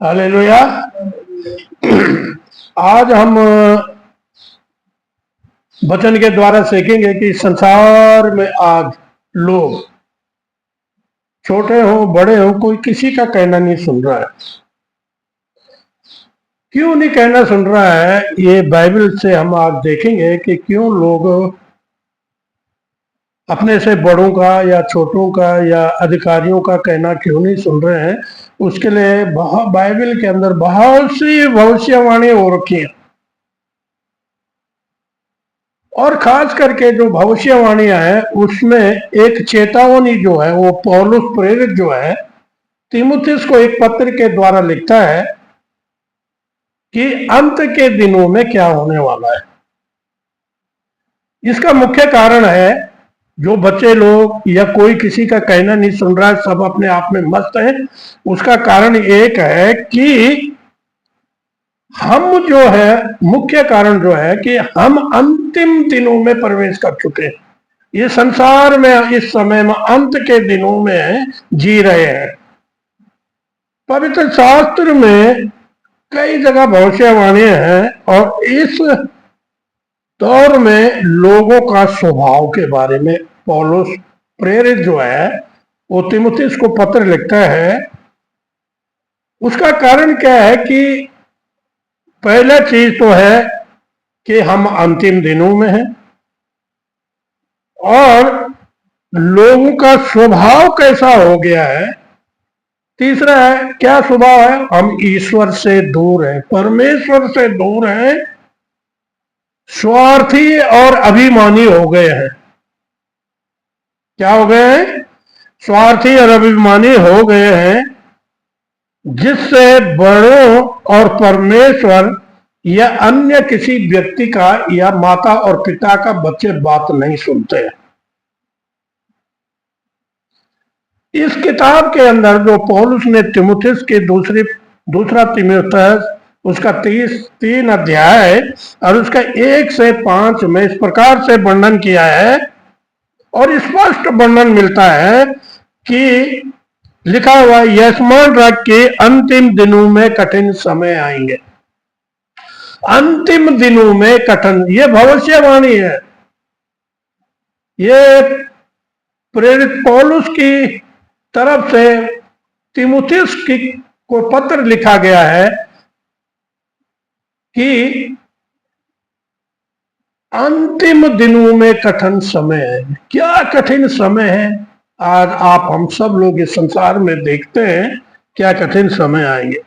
Hallelujah. आज हम वचन के द्वारा सीखेंगे कि संसार में आज लोग छोटे हों बड़े हों कोई किसी का कहना नहीं सुन रहा है। क्यों नहीं कहना सुन रहा है, ये बाइबल से हम आज देखेंगे कि क्यों लोग अपने से बड़ों का या छोटों का या अधिकारियों का कहना क्यों नहीं सुन रहे हैं। उसके लिए बाइबल के अंदर बहुत सी भविष्यवाणी हो रखी है, और खास करके जो भविष्यवाणियां हैं उसमें एक चेतावनी जो है वो पौलुस प्रेरित जो है तीमुथियुस को एक पत्र के द्वारा लिखता है कि अंत के दिनों में क्या होने वाला है। इसका मुख्य कारण है जो बच्चे लोग या कोई किसी का कहना नहीं सुन रहा है, सब अपने आप में मस्त हैं। उसका कारण एक है कि हम जो है, मुख्य कारण जो है कि हम अंतिम दिनों में प्रवेश कर चुके हैं। ये संसार में इस समय में अंत के दिनों में जी रहे हैं। पवित्र शास्त्र में कई जगह भविष्यवाणियां हैं और इस दौर में लोगों का स्वभाव के बारे में पौलुस प्रेरित जो है वो तीमुथियुस को पत्र लिखता है। उसका कारण क्या है कि पहला चीज तो है कि हम अंतिम दिनों में हैं, और लोगों का स्वभाव कैसा हो गया है। तीसरा है, क्या स्वभाव है, हम ईश्वर से दूर हैं, परमेश्वर से दूर हैं, स्वार्थी और अभिमानी हो गए हैं। क्या हो गए हैं? स्वार्थी और अभिमानी हो गए हैं, जिससे बड़ों और परमेश्वर या अन्य किसी व्यक्ति का या माता और पिता का बच्चे बात नहीं सुनते हैं। इस किताब के अंदर जो पौलुस ने तीमुथियुस के दूसरा तीमुथियुस उसका 3 अध्याय और उसका 1 से 5 में इस प्रकार से वर्णन किया है, और स्पष्ट वर्णन मिलता है कि लिखा हुआ यशमान रख के अंतिम दिनों में कठिन समय आएंगे। अंतिम दिनों में कठिन, ये भविष्यवाणी है। ये प्रेरित पौलुस की तरफ से तीमुथियुस को पत्र लिखा गया है कि अंतिम दिनों में कठिन समय है। क्या कठिन समय है? आज आप हम सब लोग इस संसार में देखते हैं क्या कठिन समय आएंगे।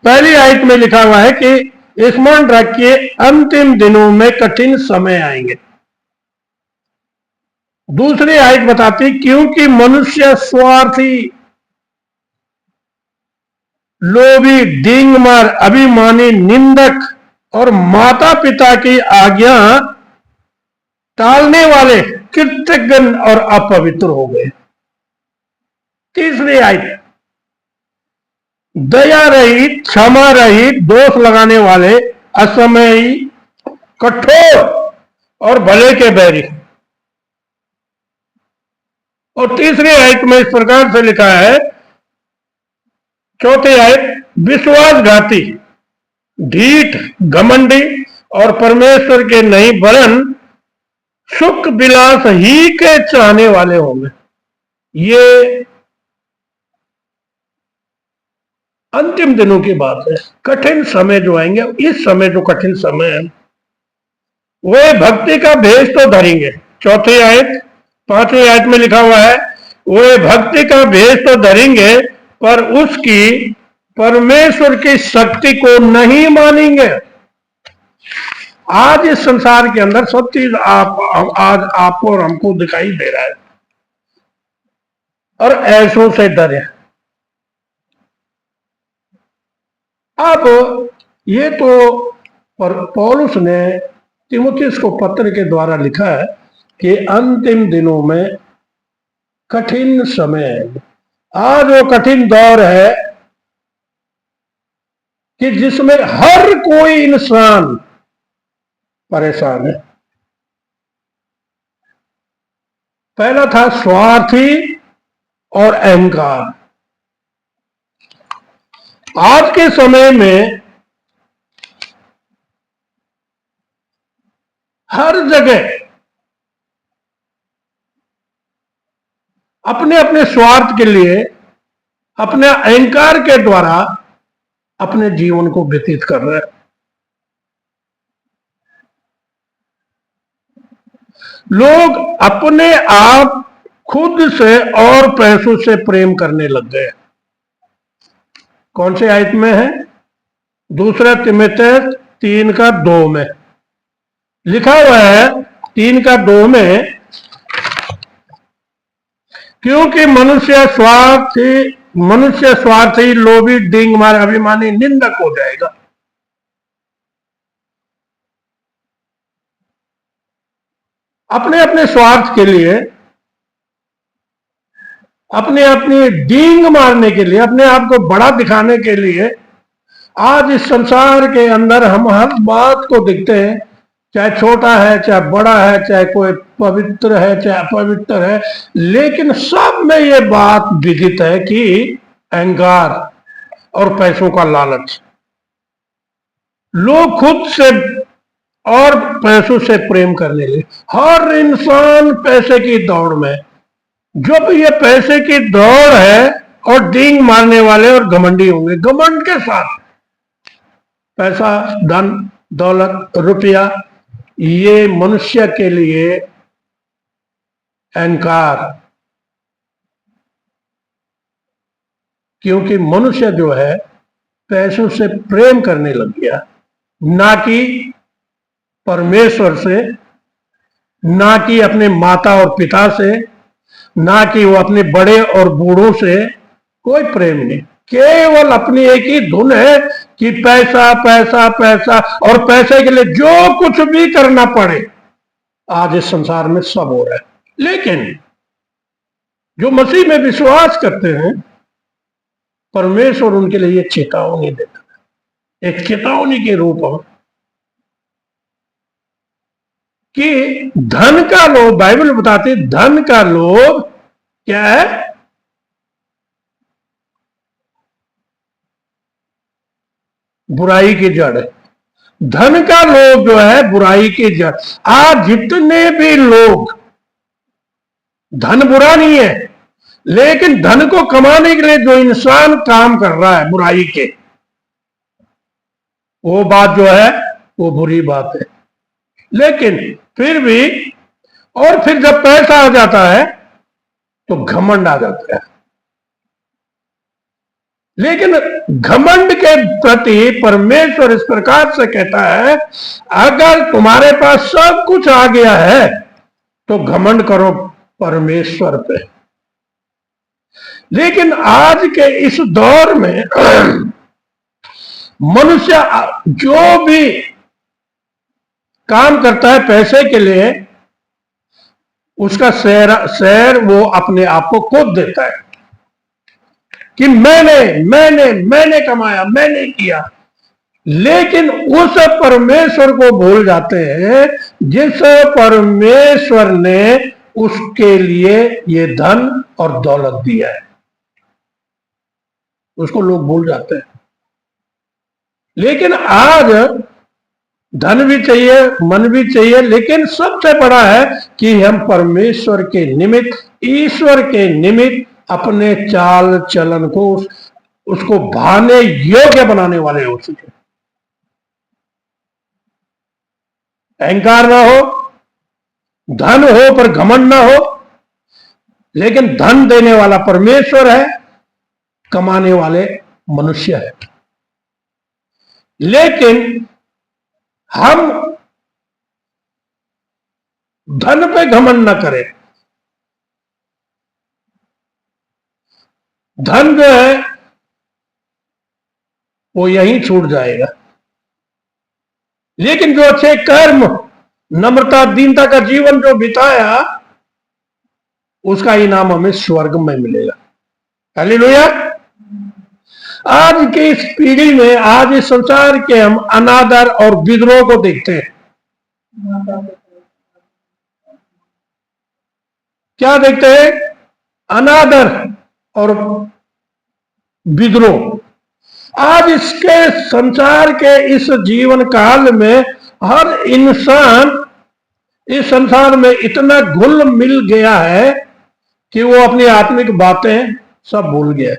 पहली आयत में लिखा हुआ है कि स्मरण रखिए अंतिम दिनों में कठिन समय आएंगे। दूसरी आयत बताती क्योंकि मनुष्य स्वार्थी, लोभी, डींगमार, अभिमानी, निंदक और माता पिता की आज्ञा टालने वाले, कृतज्ञ और अपवित्र हो गए। तीसरी आयत, दया रहित, क्षमा रहित, दोष लगाने वाले, असमयी, कठोर और भले के बैरी। और तीसरी आयत में इस प्रकार से लिखा है, चौथी आयत, विश्वासघाती, ढीठ, घमंडी और परमेश्वर के नहीं वरन सुख विलास ही के चाहने वाले होंगे। ये अंतिम दिनों की बात है। कठिन समय जो आएंगे, इस समय जो कठिन समय है वे भक्ति का भेष तो धरेंगे। चौथी आयत, 5वीं आयत में लिखा हुआ है, वे भक्ति का भेष तो धरेंगे पर उसकी परमेश्वर की शक्ति को नहीं मानेंगे। आज इस संसार के अंदर सब चीज आज आपको और हमको दिखाई दे रहा है, और ऐसों से डरे। अब ये तो पौलुस ने तीमुथियुस को पत्र के द्वारा लिखा है कि अंतिम दिनों में कठिन समय है। आज वो कठिन दौर है कि जिसमें हर कोई इंसान परेशान है। पहला था स्वार्थी और अहंकार। आज के समय में हर जगह अपने अपने स्वार्थ के लिए, अपने अहंकार के द्वारा अपने जीवन को व्यतीत कर रहे हैं। लोग अपने आप खुद से और पैसों से प्रेम करने लग गए। कौन से आयत में है? दूसरा तिमुथियुस 3:2 में लिखा हुआ है, 3:2 में, क्योंकि मनुष्य स्वार्थी, लोभी, डींग मार, अभिमानी, निंदक हो जाएगा। अपने अपने स्वार्थ के लिए, अपनी डींग मारने के लिए, अपने आप को बड़ा दिखाने के लिए आज इस संसार के अंदर हम हर बात को देखते हैं, चाहे छोटा है, चाहे बड़ा है, चाहे कोई पवित्र है, चाहे अपवित्र है, लेकिन सब में ये बात विदित है कि अहंकार और पैसों का लालच। लोग खुद से और पैसों से प्रेम करने लगे। हर इंसान पैसे की दौड़ में। जब ये पैसे की दौड़ है और डींग मारने वाले और घमंडी होंगे, घमंड के साथ पैसा, धन, दौलत, रुपया, ये मनुष्य के लिए अहंकार। क्योंकि मनुष्य जो है पैसों से प्रेम करने लग गया, ना कि परमेश्वर से, ना कि अपने माता और पिता से, ना कि वो अपने बड़े और बूढ़ों से। कोई प्रेम नहीं, केवल अपनी एक ही धुन है कि पैसा पैसा पैसा, और पैसे के लिए जो कुछ भी करना पड़े। आज इस संसार में सब हो रहा है। लेकिन जो मसीह में विश्वास करते हैं, परमेश्वर उनके लिए एक चेतावनी देता है, एक चेतावनी के रूप में कि धन का लोभ, बाइबल बताती धन का लोभ क्या है? बुराई की जड़ है। धन का लोभ जो है बुराई की जड़। आज जितने भी लोग, धन बुरा नहीं है, लेकिन धन को कमाने के लिए जो इंसान काम कर रहा है बुराई के, वो बात जो है वो बुरी बात है। लेकिन फिर भी, और फिर जब पैसा आ जाता है तो घमंड आ जाता है। लेकिन घमंड के प्रति परमेश्वर इस प्रकार से कहता है, अगर तुम्हारे पास सब कुछ आ गया है तो घमंड करो परमेश्वर पे। लेकिन आज के इस दौर में मनुष्य जो भी काम करता है पैसे के लिए, उसका शेयर वो अपने आप को खुद देता है कि मैंने कमाया, मैंने किया। लेकिन उस परमेश्वर को भूल जाते हैं जिस परमेश्वर ने उसके लिए ये धन और दौलत दिया है, उसको लोग भूल जाते हैं। लेकिन आज धन भी चाहिए, मन भी चाहिए, लेकिन सबसे बड़ा है कि हम परमेश्वर के निमित्त, ईश्वर के निमित्त अपने चाल चलन को उसको भाने योग्य बनाने वाले हो सके। अहंकार ना हो, धन हो पर घमंड ना हो, लेकिन धन देने वाला परमेश्वर है, कमाने वाले मनुष्य है। लेकिन हम धन पे घमंड ना करें। धन जो है वो यहीं छूट जाएगा, लेकिन जो अच्छे कर्म, नम्रता, दीनता का जीवन जो बिताया, उसका इनाम हमें स्वर्ग में मिलेगा। हालेलुया। आज की इस पीढ़ी में, आज इस संसार के हम अनादर और विद्रोह को देखते हैं। क्या देखते हैं? अनादर और विद्रोह। आज इसके संसार के इस जीवन काल में हर इंसान इस संसार में इतना घुल मिल गया है कि वो अपनी आत्मिक बातें सब भूल गया।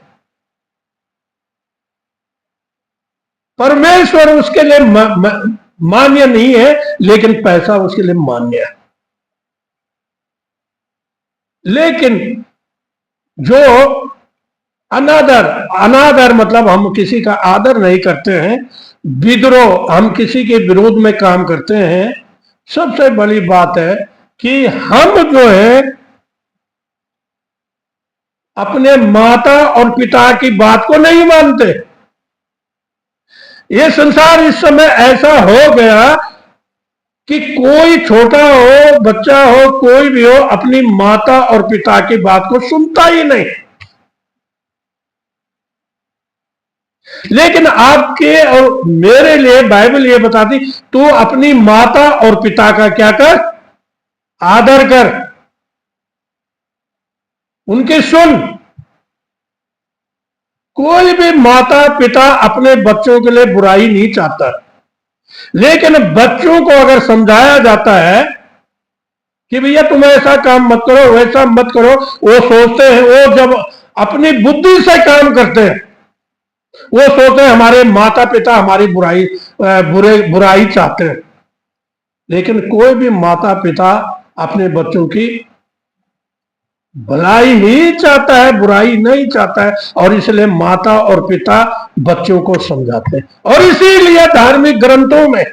परमेश्वर उसके लिए मान्य नहीं है, लेकिन पैसा उसके लिए मान्य है। लेकिन जो अनादर, अनादर मतलब हम किसी का आदर नहीं करते हैं, विद्रोह, हम किसी के विरोध में काम करते हैं। सबसे बड़ी बात है कि हम जो है अपने माता और पिता की बात को नहीं मानते। ये संसार इस समय ऐसा हो गया कि कोई छोटा हो, बच्चा हो, कोई भी हो, अपनी माता और पिता की बात को सुनता ही नहीं। लेकिन आपके और मेरे लिए बाइबल ये बताती, तू अपनी माता और पिता का क्या कर, आदर कर, उनके सुन। कोई भी माता पिता अपने बच्चों के लिए बुराई नहीं चाहता, लेकिन बच्चों को अगर समझाया जाता है कि भैया तुम ऐसा काम मत करो, वैसा मत करो, वो सोचते हैं, वो जब अपनी बुद्धि से काम करते हैं, वो सोचते हैं हमारे माता पिता हमारी बुराई चाहते हैं। लेकिन कोई भी माता पिता अपने बच्चों की भलाई ही चाहता है, बुराई नहीं चाहता है, और इसलिए माता और पिता बच्चों को समझाते हैं। और इसीलिए धार्मिक ग्रंथों में,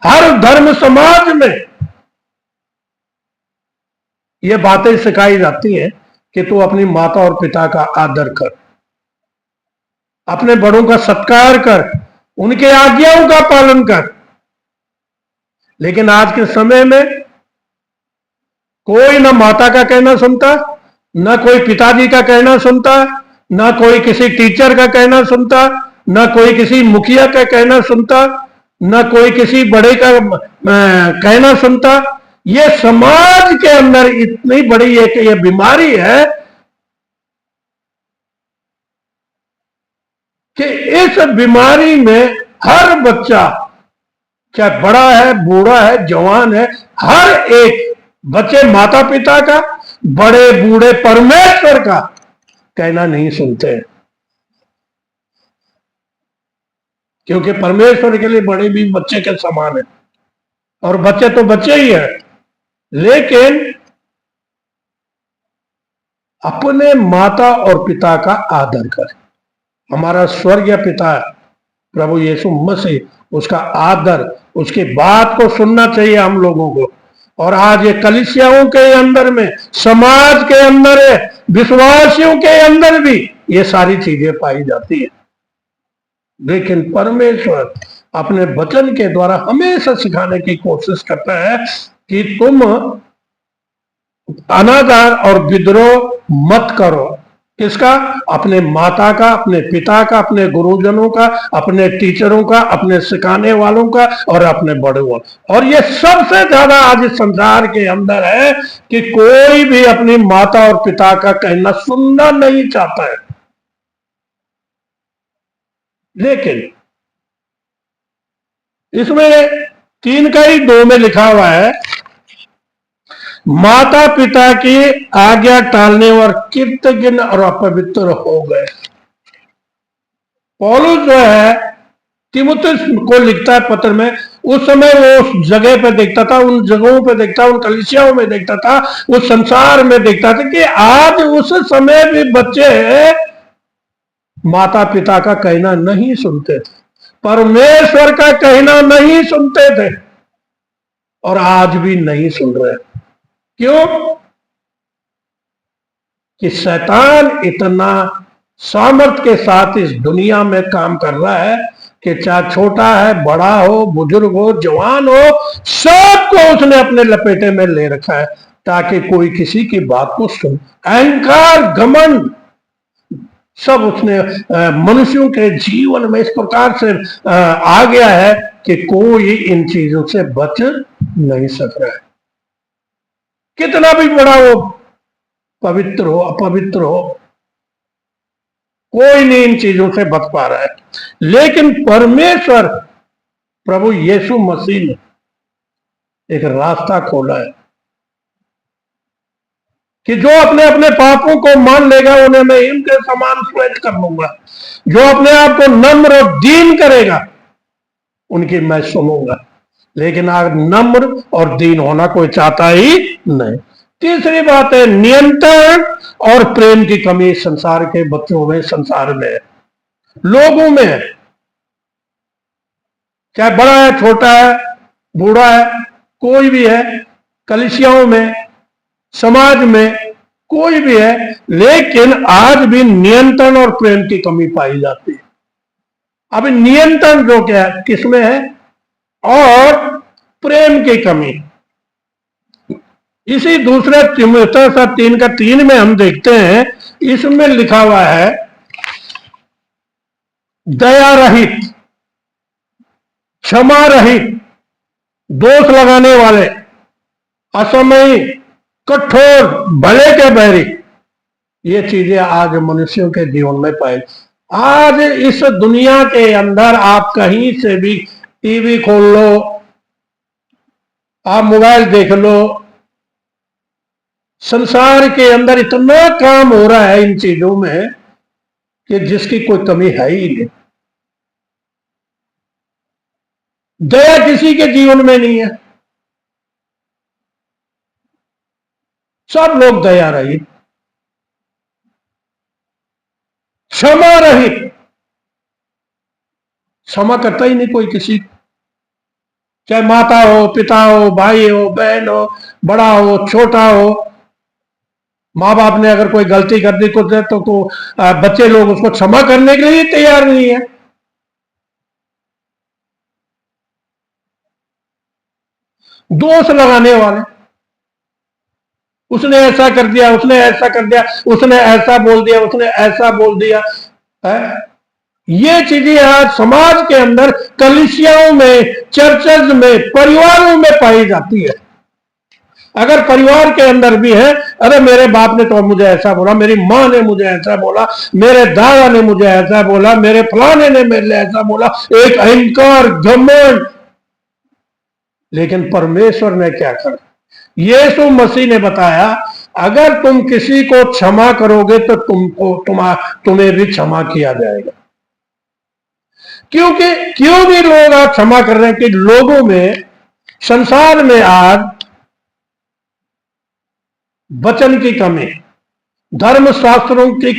हर धर्म समाज में ये बातें सिखाई जाती हैं कि तू अपनी माता और पिता का आदर कर, अपने बड़ों का सत्कार कर, उनके आज्ञाओं का पालन कर। लेकिन आज के समय में कोई ना माता का कहना सुनता, ना कोई पिताजी का कहना सुनता, ना कोई किसी टीचर का कहना सुनता, ना कोई किसी मुखिया का कहना सुनता, ना कोई किसी बड़े का कहना सुनता। ये समाज के अंदर इतनी बड़ी एक ये बीमारी है कि इस बीमारी में हर बच्चा, चाहे बड़ा है, बूढ़ा है, जवान है, हर एक बच्चे माता पिता का, बड़े बूढ़े परमेश्वर का कहना नहीं सुनते, क्योंकि परमेश्वर के लिए बड़े भी बच्चे के समान है, और बच्चे तो बच्चे ही है। लेकिन अपने माता और पिता का आदर करें। हमारा स्वर्गीय पिता प्रभु यीशु मसीह, उसका आदर, उसकी बात को सुनना चाहिए हम लोगों को। और आज ये कलीसियाओं के अंदर में, समाज के अंदर, विश्वासियों के अंदर भी ये सारी चीजें पाई जाती है। लेकिन परमेश्वर अपने वचन के द्वारा हमेशा सिखाने की कोशिश करता है कि तुम अनादर और विद्रोह मत करो। किसका? अपने माता का, अपने पिता का, अपने गुरुजनों का, अपने टीचरों का, अपने सिखाने वालों का, और अपने बड़ों का। और ये सबसे ज्यादा आज इस संसार के अंदर है कि कोई भी अपनी माता और पिता का कहना सुनना नहीं चाहता है। लेकिन इसमें 3 का ही 2 में लिखा हुआ है, माता पिता की आज्ञा टालने और कृतज्ञ और अपवित्र हो गए। पौलुस जो है तीमुथियुस को लिखता है पत्र में, उस समय वो उस जगह पे देखता था, उन जगहों पे देखता, उन कलीसियाओं में देखता था, उस संसार में देखता था कि आज उस समय भी बच्चे माता पिता का कहना नहीं सुनते थे, परमेश्वर का कहना नहीं सुनते थे, और आज भी नहीं सुन रहे। क्यों? कि शैतान इतना सामर्थ्य के साथ इस दुनिया में काम कर रहा है कि चाहे छोटा है, बड़ा हो, बुजुर्ग हो, जवान हो, सबको उसने अपने लपेटे में ले रखा है, ताकि कोई किसी की बात को सुन। अहंकार, घमंड सब उसने मनुष्यों के जीवन में इस प्रकार से आ गया है कि कोई इन चीजों से बच नहीं सक रहा है। कितना भी बड़ा वो पवित्र हो, अपवित्र हो, कोई नहीं इन चीजों से बच पा रहा है। लेकिन परमेश्वर प्रभु यीशु मसीह ने एक रास्ता खोला है कि जो अपने अपने पापों को मान लेगा उन्हें मैं इनके समान श्वेत कर लूंगा। जो अपने आप को नम्र और दीन करेगा उनकी मैं सुनूंगा। लेकिन आज नम्र और दीन होना कोई चाहता ही नहीं। तीसरी बात है नियंत्रण और प्रेम की कमी संसार के बच्चों में, संसार में, लोगों में है। चाहे बड़ा है, छोटा है, बूढ़ा है, कोई भी है, कलीसियाओं में, समाज में, कोई भी है, लेकिन आज भी नियंत्रण और प्रेम की कमी पाई जाती है। अब नियंत्रण जो क्या है, किसमें है, और प्रेम की कमी इसी दूसरे तीमुथियुस 3:3 में हम देखते हैं। इसमें लिखा हुआ है दया रहित, क्षमा रहित, दोष लगाने वाले, असमयी, कठोर, भले के बैरी, ये चीजें आज मनुष्यों के जीवन में पाई। आज इस दुनिया के अंदर आप कहीं से भी टीवी खोल लो, आप मोबाइल देख लो, संसार के अंदर इतना काम हो रहा है इन चीजों में कि जिसकी कोई कमी है ही नहीं। दया किसी के जीवन में नहीं है। सब लोग दया रहित, क्षमा रहित, क्षमा करता ही नहीं कोई किसी, चाहे माता हो, पिता हो, भाई हो, बहन हो, बड़ा हो, छोटा हो। माँ बाप ने अगर कोई गलती कर दी कुछ तो बच्चे लोग उसको क्षमा करने के लिए तैयार नहीं है। दोष लगाने वाले, उसने ऐसा कर दिया, उसने ऐसा कर दिया, उसने ऐसा बोल दिया, उसने ऐसा बोल दिया है। ये चीजें आज समाज के अंदर, कलीसियाओं में, चर्चेज में, परिवारों में पाई जाती है। अगर परिवार के अंदर भी है, अरे मेरे बाप ने तो मुझे ऐसा बोला, मेरी माँ ने मुझे ऐसा बोला, मेरे दादा ने मुझे ऐसा बोला, मेरे फलाने ने मेरे लिए ऐसा बोला, एक अहंकार, घमंड। लेकिन परमेश्वर ने क्या करा, यीशु मसीह ने बताया अगर तुम किसी को क्षमा करोगे तो तुम्हें भी क्षमा किया जाएगा। क्योंकि क्यों भी लोग आज क्षमा कर रहे हैं कि लोगों में, संसार में आज वचन की कमी, धर्म शास्त्रों की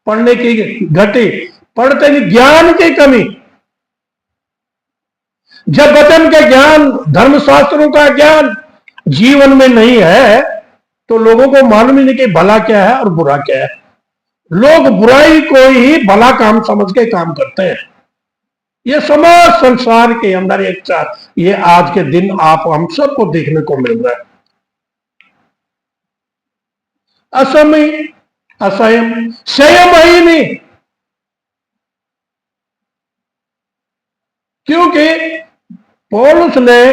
पढ़ने की घटी, पढ़ते नहीं, ज्ञान की कमी। जब वचन के ज्ञान, धर्मशास्त्रों का ज्ञान जीवन में नहीं है तो लोगों को मालूम ही नहीं कि भला क्या है और बुरा क्या है। लोग बुराई को ही भला काम समझ के काम करते हैं। ये समाज संसार के अंदर एक चार, ये आज के दिन आप हम सबको देखने को मिल रहा है। असमय, असंयम, संयम ही नहीं। क्योंकि पौलुस ने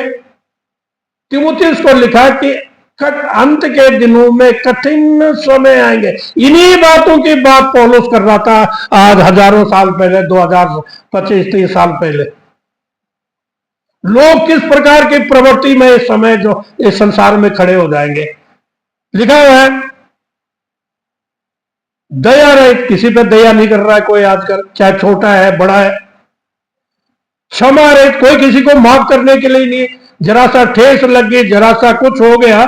तीमुथियुस को लिखा कि अंत के दिनों में कठिन समय आएंगे। इन्हीं बातों की बात पौलुस कर रहा था आज हजारों साल पहले, 2025-30 साल पहले। लोग किस प्रकार की प्रवृत्ति में इस समय जो इस संसार में खड़े हो जाएंगे। लिखा हुआ है दया रहित, किसी पे दया नहीं कर रहा है कोई आजकल, चाहे छोटा है, बड़ा है। क्षमा रहित, कोई किसी को माफ करने के लिए नहीं। जरा सा ठेस लग गई, जरा सा कुछ हो गया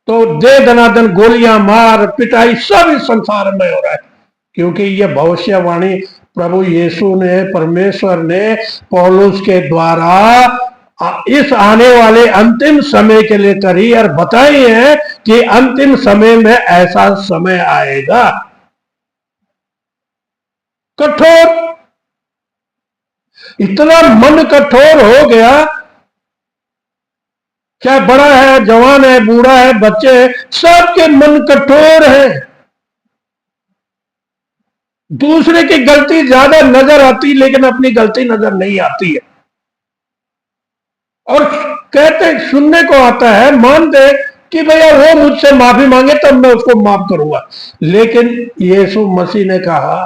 तो दे दनादन गोलियां मार पिटाई, सब इस संसार में हो रहा है। क्योंकि ये भविष्यवाणी प्रभु यीशु ने, परमेश्वर ने पौलुस के द्वारा इस आने वाले अंतिम समय के लिए करी और बताई है कि अंतिम समय में ऐसा समय आएगा। कठोर, इतना मन कठोर हो गया, चाहे बड़ा है, जवान है, बूढ़ा है, बच्चे है, सबके मन कठोर है। दूसरे की गलती ज्यादा नजर आती लेकिन अपनी गलती नजर नहीं आती है। और कहते, सुनने को आता है, मानते कि भैया वो मुझसे माफी मांगे तब मैं उसको माफ करूंगा। लेकिन यीशु मसीह ने कहा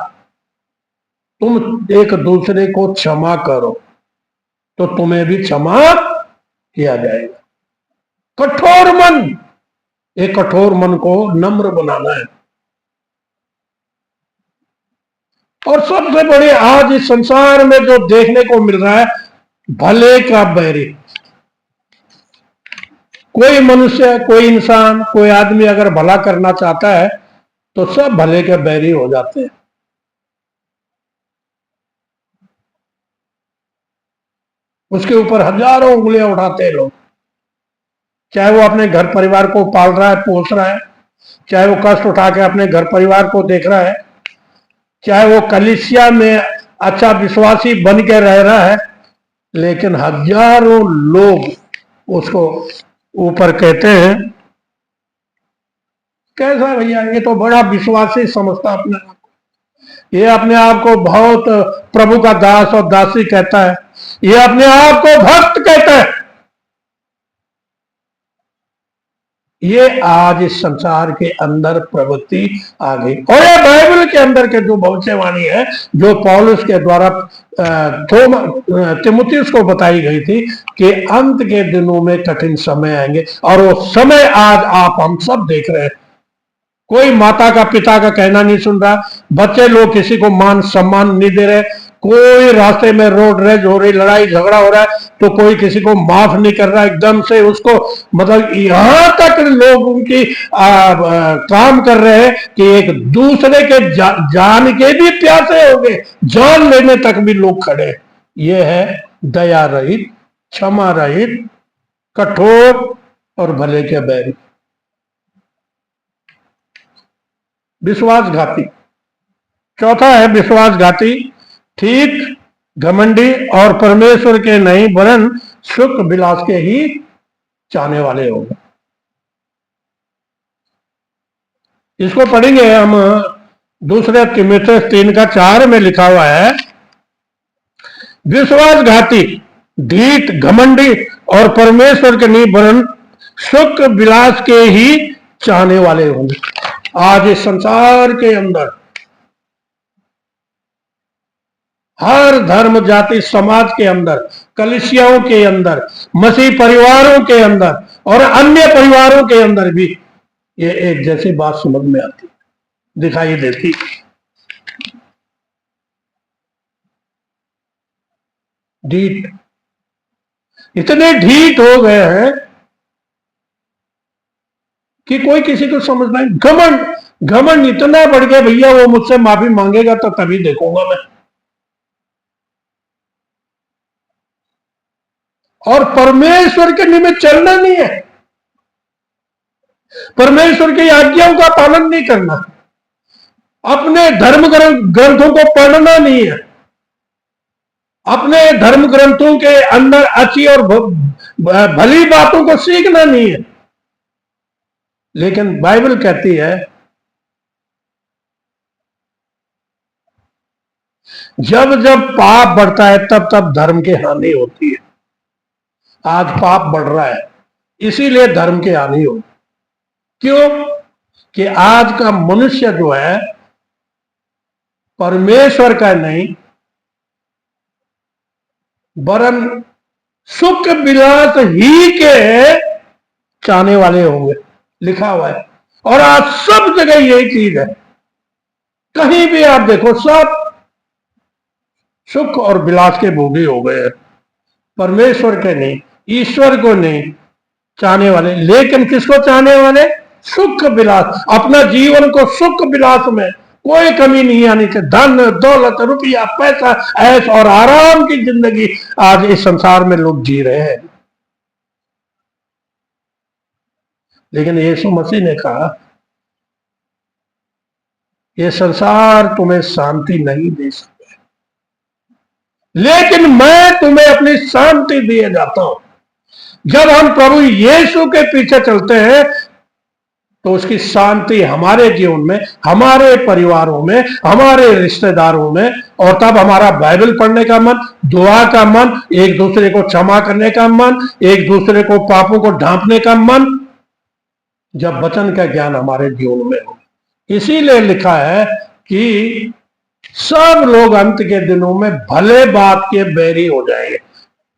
तुम एक दूसरे को क्षमा करो तो तुम्हें भी क्षमा किया जाएगा। कठोर मन, एक कठोर मन को नम्र बनाना है। और सबसे बड़ी आज इस संसार में जो देखने को मिल रहा है, भले का बैरी। कोई मनुष्य, कोई इंसान, कोई आदमी अगर भला करना चाहता है तो सब भले के बैरी हो जाते हैं। उसके ऊपर हजारों उंगलियां उठाते हैं लोग, चाहे वो अपने घर परिवार को पाल रहा है, पोस रहा है, चाहे वो कष्ट उठा के अपने घर परिवार को देख रहा है, चाहे वो कलीसिया में अच्छा विश्वासी बन के रह रहा है, लेकिन हजारों लोग उसको ऊपर कहते हैं, कैसा भैया, ये तो बड़ा विश्वासी समझता अपने आप को, ये अपने आप को बहुत प्रभु का दास और दासी कहता है, ये अपने आप को भक्त कहता है। ये आज इस संसार के अंदर प्रवृत्ति आ गई। और ये बाइबल के अंदर के जो भविष्यवाणी है, जो पौलुस के द्वारा तीमुथियुस को बताई गई थी कि अंत के दिनों में कठिन समय आएंगे, और वो समय आज आप हम सब देख रहे हैं। कोई माता का पिता का कहना नहीं सुन रहा, बच्चे लोग किसी को मान सम्मान नहीं दे रहे, कोई रास्ते में रोड रेज हो रही, लड़ाई झगड़ा हो रहा है तो कोई किसी को माफ नहीं कर रहा, एकदम से उसको, मतलब यहां तक लोग उनकी काम कर रहे हैं कि एक दूसरे के जान के भी प्यासे हो गए, जान लेने तक भी लोग खड़े। ये है दया रहित, क्षमा रहित, कठोर और भले के बैरी। विश्वासघाती, चौथा है विश्वासघाती, ठीक, घमंडी और परमेश्वर के नहीं वरन सुख विलास के ही चाहने वाले होंगे। इसको पढ़ेंगे हम, दूसरे तीमुथियुस 3:4 में लिखा हुआ है, विश्वासघाती, ढीठ, घमंडी और परमेश्वर के नहीं वरन सुख विलास के ही चाहने वाले होंगे। आज इस संसार के अंदर हर धर्म जाति समाज के अंदर, कलीसियाओं के अंदर, मसीह परिवारों के अंदर और अन्य परिवारों के अंदर भी ये एक जैसी बात समझ में आती, दिखाई देती। ढीठ, इतने ढीठ हो गए हैं कि कोई किसी को समझ नहीं। घमंड, घमंड इतना बढ़ गया भैया, वो मुझसे माफी मांगेगा तो तभी देखूंगा मैं। और परमेश्वर के निमित्त चलना नहीं है, परमेश्वर की आज्ञाओं का पालन नहीं करना, अपने धर्म ग्रंथों को पढ़ना नहीं है, अपने धर्म ग्रंथों के अंदर अच्छी और भली बातों को सीखना नहीं है। लेकिन बाइबल कहती है जब जब पाप बढ़ता है तब तब धर्म की हानि होती है। आज पाप बढ़ रहा है, इसीलिए धर्म की हानि हो। क्यों? कि आज का मनुष्य जो है परमेश्वर का नहीं वरन सुख विलास ही के चाहने वाले होंगे, लिखा हुआ है। और आज सब जगह यही चीज है, कहीं भी आप देखो सब सुख और विलास के भोगी हो गए हैं, परमेश्वर के नहीं, ईश्वर को नहीं चाहने वाले। लेकिन किसको चाहने वाले? सुख विलास, अपना जीवन को सुख विलास में कोई कमी नहीं आनी चाहिए। धन दौलत रुपया पैसा ऐश और आराम की जिंदगी आज इस संसार में लोग जी रहे हैं। लेकिन यीशु मसीह ने कहा यह संसार तुम्हें शांति नहीं दे सकता, लेकिन मैं तुम्हें अपनी शांति दिए जाता हूं। जब हम प्रभु यीशु के पीछे चलते हैं तो उसकी शांति हमारे जीवन में, हमारे परिवारों में, हमारे रिश्तेदारों में, और तब हमारा बाइबल पढ़ने का मन, दुआ का मन, एक दूसरे को क्षमा करने का मन, एक दूसरे को पापों को ढांपने का मन, जब वचन का ज्ञान हमारे जीवन में हो। इसीलिए लिखा है कि सब लोग अंत के दिनों में भले बात के बैरी हो जाएंगे,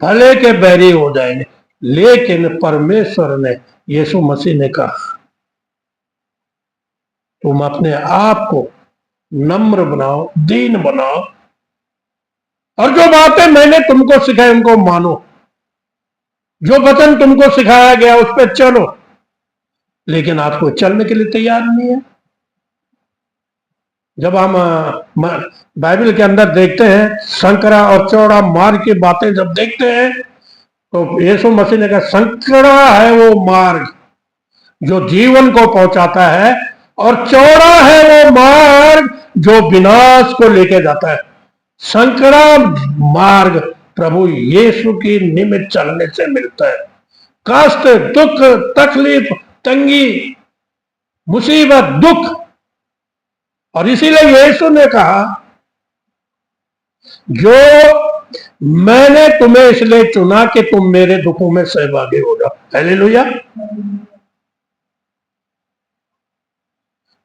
भले के बैरी हो जाएंगे, लेकिन परमेश्वर ने, यीशु मसीह ने कहा तुम अपने आप को नम्र बनाओ, दीन बनाओ, और जो बातें मैंने तुमको सिखाई उनको मानो, जो वचन तुमको सिखाया गया उस पर चलो। लेकिन आपको चलने के लिए तैयार नहीं है। जब हम बाइबल के अंदर देखते हैं संकरा और चौड़ा मार्ग की बातें जब देखते हैं, तो यीशु मसीह ने कहा संकरा है वो मार्ग जो जीवन को पहुंचाता है, और चौड़ा है वो मार्ग जो विनाश को लेके जाता है। संकरा मार्ग प्रभु यीशु की निमित्त चलने से मिलता है। कष्ट, दुख, तकलीफ, तंगी, मुसीबत, दुख, और इसीलिए यीशु ने कहा जो मैंने तुम्हें इसलिए चुना कि तुम मेरे दुखों में सहभागी हो जाओ। हालेलुया।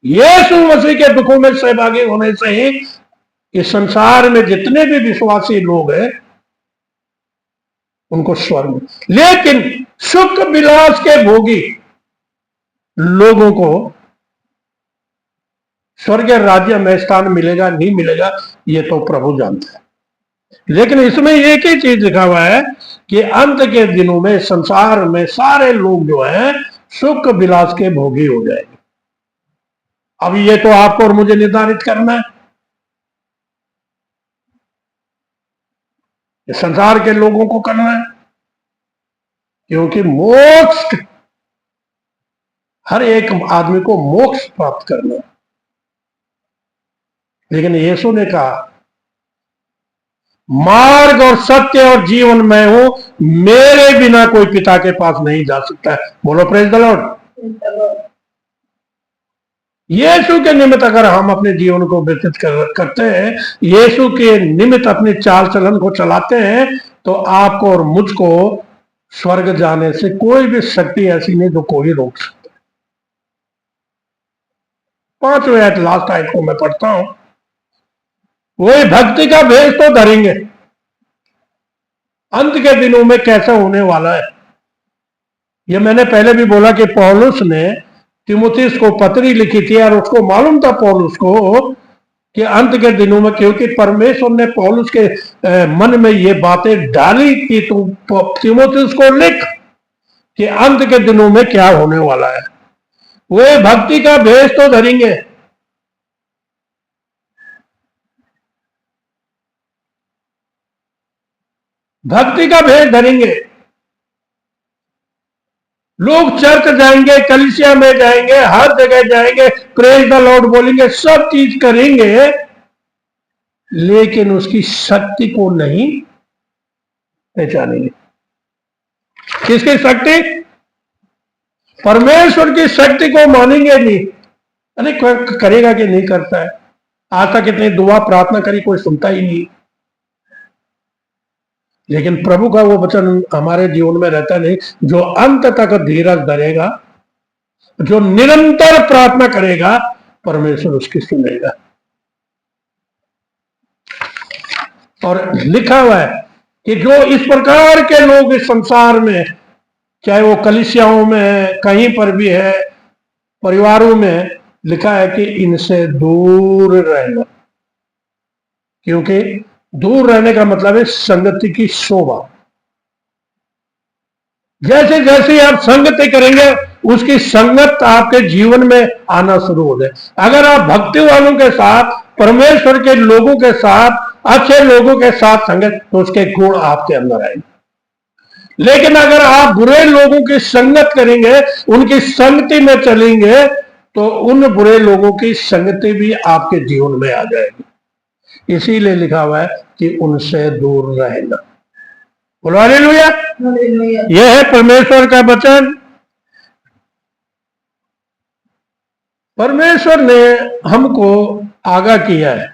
यीशु मसीह के दुखों में सहभागी होने से ही इस संसार में जितने भी विश्वासी लोग हैं उनको स्वर्ग, लेकिन सुख विलास के भोगी लोगों को स्वर्ग राज्य में स्थान मिलेगा नहीं मिलेगा ये तो प्रभु जानता है। लेकिन इसमें एक ही चीज लिखा हुआ है कि अंत के दिनों में संसार में सारे लोग जो हैं सुख विलास के भोगी हो जाएंगे। अब ये तो आपको और मुझे निर्धारित करना है। ये संसार के लोगों को करना है, क्योंकि मोक्ष, हर एक आदमी को मोक्ष प्राप्त करना है। लेकिन यीशु ने कहा मार्ग और सत्य और जीवन मैं हूं, मेरे बिना कोई पिता के पास नहीं जा सकता है। बोलो प्रेज द लॉर्ड। यीशु के निमित्त अगर हम अपने जीवन को व्यतीत करते हैं, यीशु के निमित्त अपने चाल चलन को चलाते हैं, तो आपको और मुझको स्वर्ग जाने से कोई भी शक्ति ऐसी नहीं जो कोई रोक सकता है। 5वें आयत, लास्ट आयत को मैं पढ़ता हूं। वही भक्ति का भेष तो धरेंगे। अंत के दिनों में कैसा होने वाला है ये मैंने पहले भी बोला कि पौलुस ने तीमुथियुस को पत्री लिखी थी, और उसको मालूम था पौलुस को कि अंत के दिनों में, क्योंकि परमेश्वर ने पौलुस के मन में ये बातें डाली कि तू तीमुथियुस को लिख कि अंत के दिनों में क्या होने वाला है। वे भक्ति का भेष तो धरेंगे। भक्ति का भेष धरेंगे। लोग चर्च जाएंगे, कलीसिया में जाएंगे, हर जगह जाएंगे, प्रेज द लॉर्ड बोलेंगे, सब चीज करेंगे, लेकिन उसकी शक्ति को नहीं पहचानेंगे। किसकी शक्ति? परमेश्वर की शक्ति को मानेंगे नहीं। अरे करेगा कि नहीं करता है? आज तक इतनी दुआ प्रार्थना करी, कोई सुनता ही नहीं। लेकिन प्रभु का वो वचन हमारे जीवन में रहता नहीं। जो अंत तक धीरज धरेगा, जो निरंतर प्रार्थना करेगा, परमेश्वर उसकी सुनेगा। और लिखा हुआ है कि जो इस प्रकार के लोग इस संसार में, चाहे वो कलीसियाओं में है, कहीं पर भी है, परिवारों में, लिखा है कि इनसे दूर रहना। क्योंकि दूर रहने का मतलब है संगति की शोभा। जैसे जैसे आप संगति करेंगे उसकी संगत आपके जीवन में आना शुरू हो जाए। अगर आप भक्ति वालों के साथ, परमेश्वर के लोगों के साथ, अच्छे लोगों के साथ संगत, तो उसके गुण आपके अंदर आएंगे। लेकिन अगर आप बुरे लोगों की संगत करेंगे, उनकी संगति में चलेंगे, तो उन बुरे लोगों की संगति भी आपके जीवन में आ जाएगी। इसीलिए लिखा हुआ है कि उनसे दूर रहना। बोलो हालेलुया। यह है परमेश्वर का वचन। परमेश्वर ने हमको आगाह किया है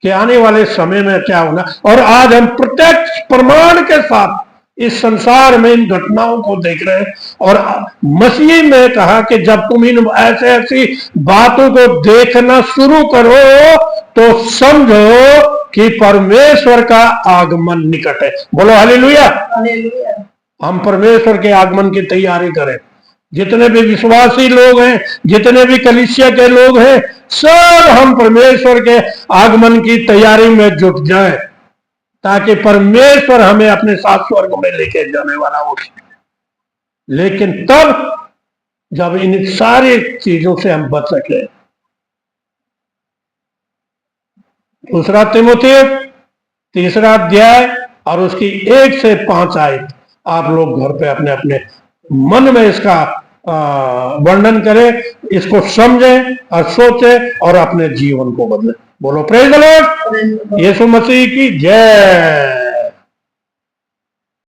कि आने वाले समय में क्या होना, और आज हम प्रत्यक्ष प्रमाण के साथ इस संसार में इन घटनाओं को देख रहे हैं। और मसीह ने कहा कि जब तुम इन ऐसे ऐसी बातों को देखना शुरू करो तो समझो कि परमेश्वर का आगमन निकट है। बोलो हालेलुया। हम परमेश्वर के आगमन की तैयारी करें। जितने भी विश्वासी लोग हैं, जितने भी कलीसिया के लोग हैं, सब हम परमेश्वर के आगमन की तैयारी में जुट जाएं, ताकि परमेश्वर हमें अपने साथ स्वर्ग में लेके जाने वाला हो। लेकिन तब जब इन सारी चीजों से हम बच सके। दूसरा तिमोथेयुस 3 अध्याय और उसकी 1 से 5 आयत आप लोग घर पे अपने अपने मन में इसका वर्णन करें, इसको समझें और सोचें और अपने जीवन को बदलें। बोलो प्रेज़ द लॉर्ड। यीशु मसीह की जय।